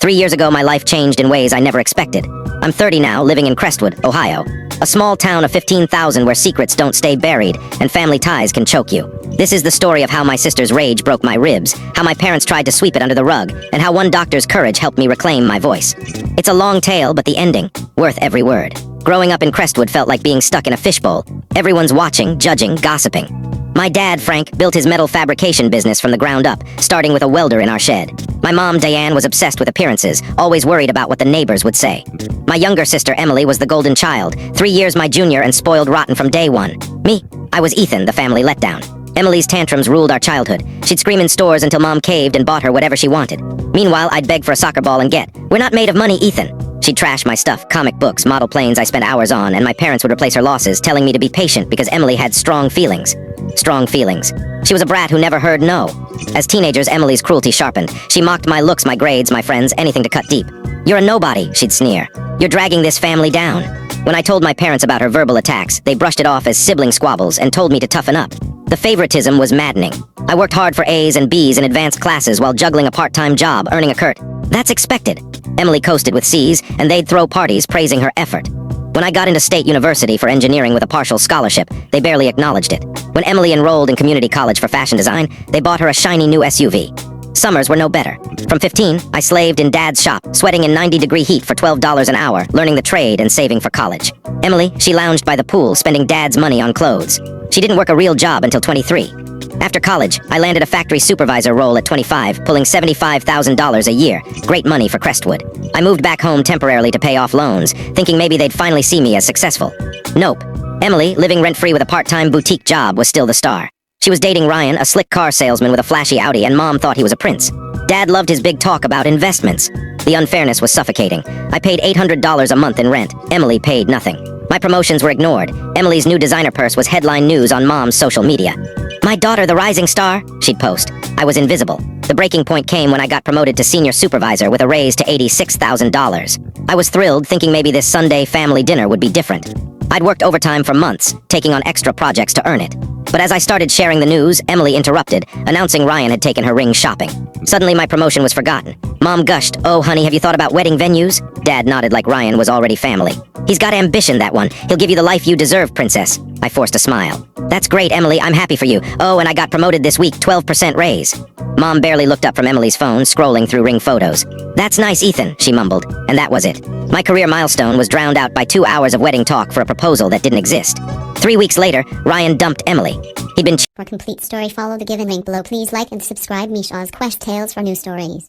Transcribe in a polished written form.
3 years ago, my life changed in ways I never expected. I'm 30 now, living in Crestwood, Ohio. A small town of 15,000 where secrets don't stay buried and family ties can choke you. This is the story of how my sister's rage broke my ribs, how my parents tried to sweep it under the rug, and how one doctor's courage helped me reclaim my voice. It's a long tale, but the ending, worth every word. Growing up in Crestwood felt like being stuck in a fishbowl. Everyone's watching, judging, gossiping. My dad, Frank, built his metal fabrication business from the ground up, starting with a welder in our shed. My mom, Diane, was obsessed with appearances, always worried about what the neighbors would say. My younger sister, Emily, was the golden child, 3 years my junior and spoiled rotten from day one. Me, I was Ethan, the family letdown. Emily's tantrums ruled our childhood. She'd scream in stores until Mom caved and bought her whatever she wanted. Meanwhile, I'd beg for a soccer ball and get, "We're not made of money, Ethan." She'd trash my stuff, comic books, model planes I spent hours on, and my parents would replace her losses, telling me to be patient because Emily had strong feelings. Strong feelings. She was a brat who never heard no. As teenagers, Emily's cruelty sharpened. She mocked my looks, my grades, my friends, anything to cut deep. "You're a nobody," she'd sneer. "You're dragging this family down." When I told my parents about her verbal attacks, they brushed it off as sibling squabbles and told me to toughen up. The favoritism was maddening. I worked hard for A's and B's in advanced classes while juggling a part-time job, earning a curt. That's expected. Emily coasted with C's, and they'd throw parties praising her effort. When I got into State University for engineering with a partial scholarship, they barely acknowledged it. When Emily enrolled in community college for fashion design, they bought her a shiny new SUV. Summers were no better. From 15, I slaved in Dad's shop, sweating in 90-degree heat for $12 an hour, learning the trade and saving for college. Emily, she lounged by the pool, spending Dad's money on clothes. She didn't work a real job until 23. After college, I landed a factory supervisor role at 25, pulling $75,000 a year. Great money for Crestwood. I moved back home temporarily to pay off loans, thinking maybe they'd finally see me as successful. Nope. Emily, living rent-free with a part-time boutique job, was still the star. She was dating Ryan, a slick car salesman with a flashy Audi, and Mom thought he was a prince. Dad loved his big talk about investments. The unfairness was suffocating. I paid $800 a month in rent. Emily paid nothing. My promotions were ignored. Emily's new designer purse was headline news on Mom's social media. "My daughter, the rising star," she'd post. I was invisible. The breaking point came when I got promoted to senior supervisor with a raise to $86,000. I was thrilled, thinking maybe this Sunday family dinner would be different. I'd worked overtime for months, taking on extra projects to earn it. But as I started sharing the news, Emily interrupted, announcing Ryan had taken her ring shopping. Suddenly, my promotion was forgotten. Mom gushed, "Oh, honey, have you thought about wedding venues?" Dad nodded like Ryan was already family. "He's got ambition, that one. He'll give you the life you deserve, princess." I forced a smile. "That's great, Emily. I'm happy for you. Oh, and I got promoted this week, 12% raise." Mom barely looked up from Emily's phone, scrolling through ring photos. "That's nice, Ethan," she mumbled, and that was it. My career milestone was drowned out by 2 hours of wedding talk for a proposal that didn't exist. 3 weeks later, Ryan dumped Emily. He'd been For a complete story, follow the given link below. Please like and subscribe Meesha's Quest Tales for new stories.